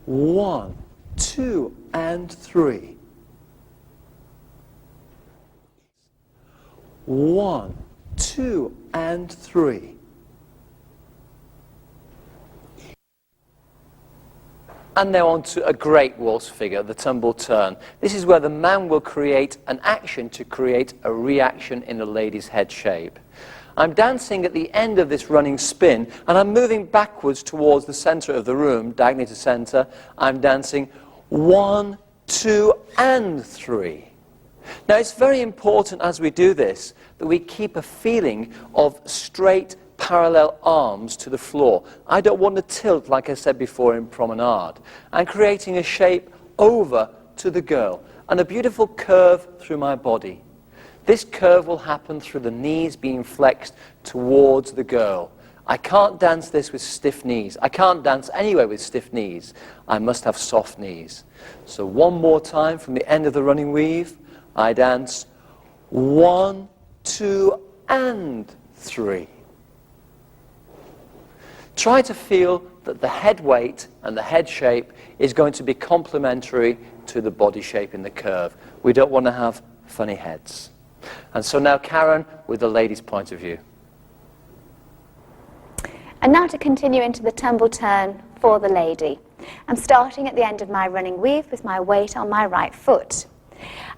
1, 2, and 3. 1, 2, and 3. And now on to a great waltz figure, the tumble turn. This is where the man will create an action to create a reaction in the lady's head shape. I'm dancing at the end of this running spin, and I'm moving backwards towards the center of the room, diagonally to center. I'm dancing 1, 2, and 3. Now, it's very important as we do this that we keep a feeling of straight, parallel arms to the floor. I don't want to tilt, like I said before, in promenade. I'm creating a shape over to the girl and a beautiful curve through my body. This curve will happen through the knees being flexed towards the girl. I can't dance this with stiff knees. I can't dance anyway with stiff knees. I must have soft knees. So one more time from the end of the running weave, I dance 1, 2, and 3. Try to feel that the head weight and the head shape is going to be complementary to the body shape in the curve. We don't want to have funny heads. And so now Karen with the lady's point of view. And now to continue into the tumble turn for the lady. I'm starting at the end of my running weave with my weight on my right foot.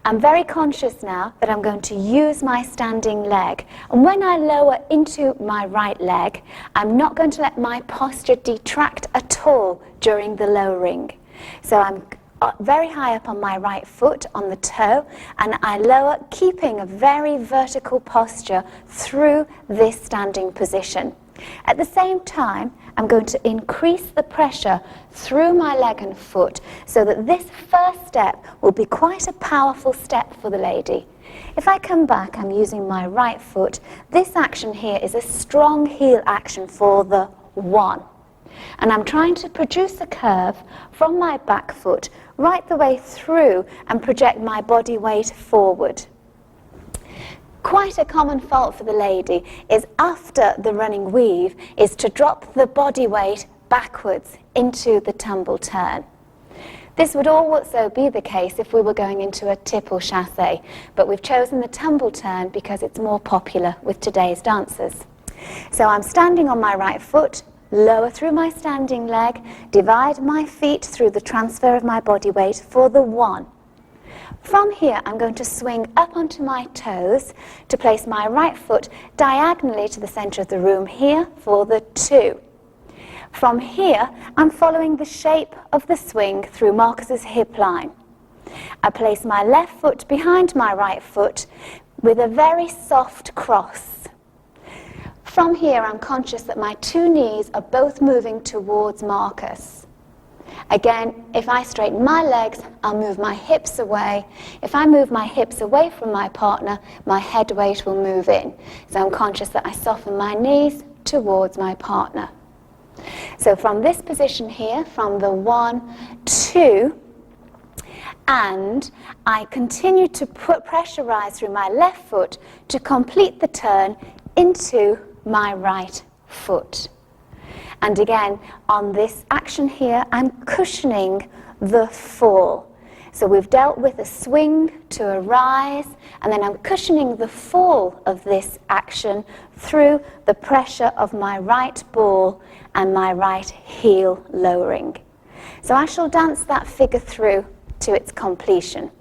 I'm very conscious now that I'm going to use my standing leg, and when I lower into my right leg, I'm not going to let my posture detract at all during the lowering. So I'm very high up on my right foot, on the toe, and I lower, keeping a very vertical posture through this standing position. At the same time, I'm going to increase the pressure through my leg and foot so that this first step will be quite a powerful step for the lady. If I come back, I'm using my right foot. This action here is a strong heel action for the 1. And I'm trying to produce a curve from my back foot right the way through and project my body weight forward. Quite a common fault for the lady is after the running weave is to drop the body weight backwards into the tumble turn. This would also be the case if we were going into a tip or chassé, but we've chosen the tumble turn because it's more popular with today's dancers. So I'm standing on my right foot, lower through my standing leg, divide my feet through the transfer of my body weight for the 1. From here, I'm going to swing up onto my toes to place my right foot diagonally to the center of the room here for the 2. From here, I'm following the shape of the swing through Marcus's hip line. I place my left foot behind my right foot with a very soft cross. From here, I'm conscious that my 2 knees are both moving towards Marcus. Again, if I straighten my legs, I'll move my hips away. If I move my hips away from my partner, my head weight will move in. So I'm conscious that I soften my knees towards my partner. So from this position here, from the 1, 2, and I continue to pressurize through my left foot to complete the turn into my right foot. And again, on this action here, I'm cushioning the fall. So we've dealt with a swing to a rise, and then I'm cushioning the fall of this action through the pressure of my right ball and my right heel lowering. So I shall dance that figure through to its completion.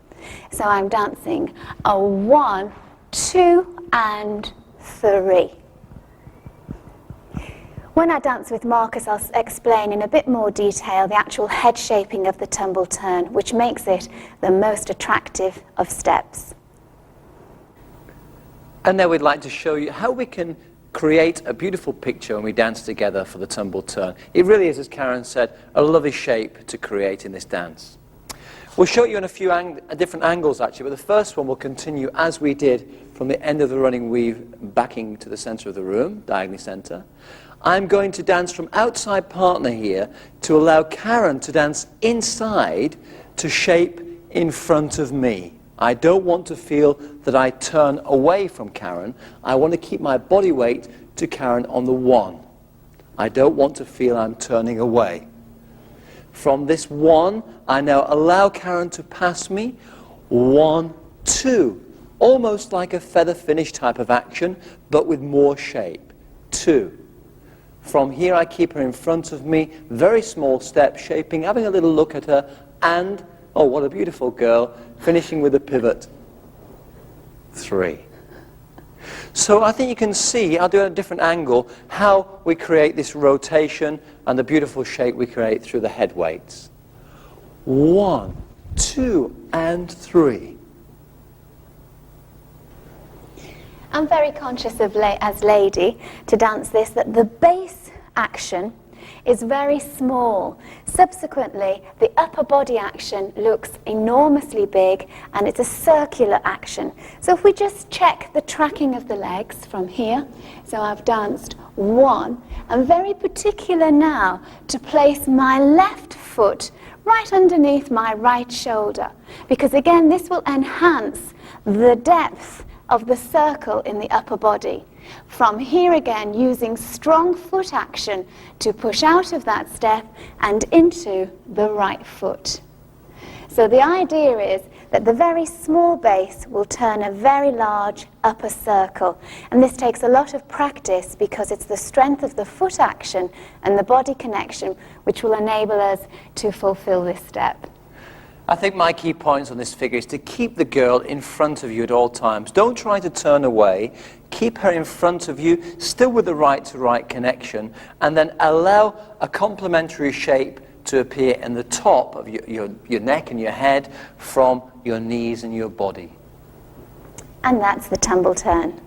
So I'm dancing a 1, 2, and 3. When I dance with Marcus, I'll explain in a bit more detail the actual head shaping of the tumble turn, which makes it the most attractive of steps. And now we'd like to show you how we can create a beautiful picture when we dance together for the tumble turn. It really is, as Karen said, a lovely shape to create in this dance. We'll show you in a few different angles actually, but the first one will continue as we did from the end of the running weave backing to the center of the room, diagonally center. I'm going to dance from outside partner here to allow Karen to dance inside to shape in front of me. I don't want to feel that I turn away from Karen. I want to keep my body weight to Karen on the 1. I don't want to feel I'm turning away. From this 1, I now allow Karen to pass me. 1, 2. Almost like a feather finish type of action, but with more shape. 2. From here, I keep her in front of me, very small step, shaping, having a little look at her, and, oh, what a beautiful girl, finishing with a pivot. 3. So I think you can see, I'll do it at a different angle, how we create this rotation and the beautiful shape we create through the head weights. 1, 2, and 3. I'm very conscious of, as lady, to dance this, that the base action is very small. Subsequently, the upper body action looks enormously big, and it's a circular action. So if we just check the tracking of the legs from here, so I've danced 1. I'm very particular now to place my left foot right underneath my right shoulder, because again, this will enhance the depth of the circle in the upper body. From here again, using strong foot action to push out of that step and into the right foot. So the idea is that the very small base will turn a very large upper circle. And this takes a lot of practice because it's the strength of the foot action and the body connection which will enable us to fulfill this step. I think my key points on this figure is to keep the girl in front of you at all times. Don't try to turn away. Keep her in front of you, still with the right-to-right connection, and then allow a complementary shape to appear in the top of your neck and your head from your knees and your body. And that's the tumble turn.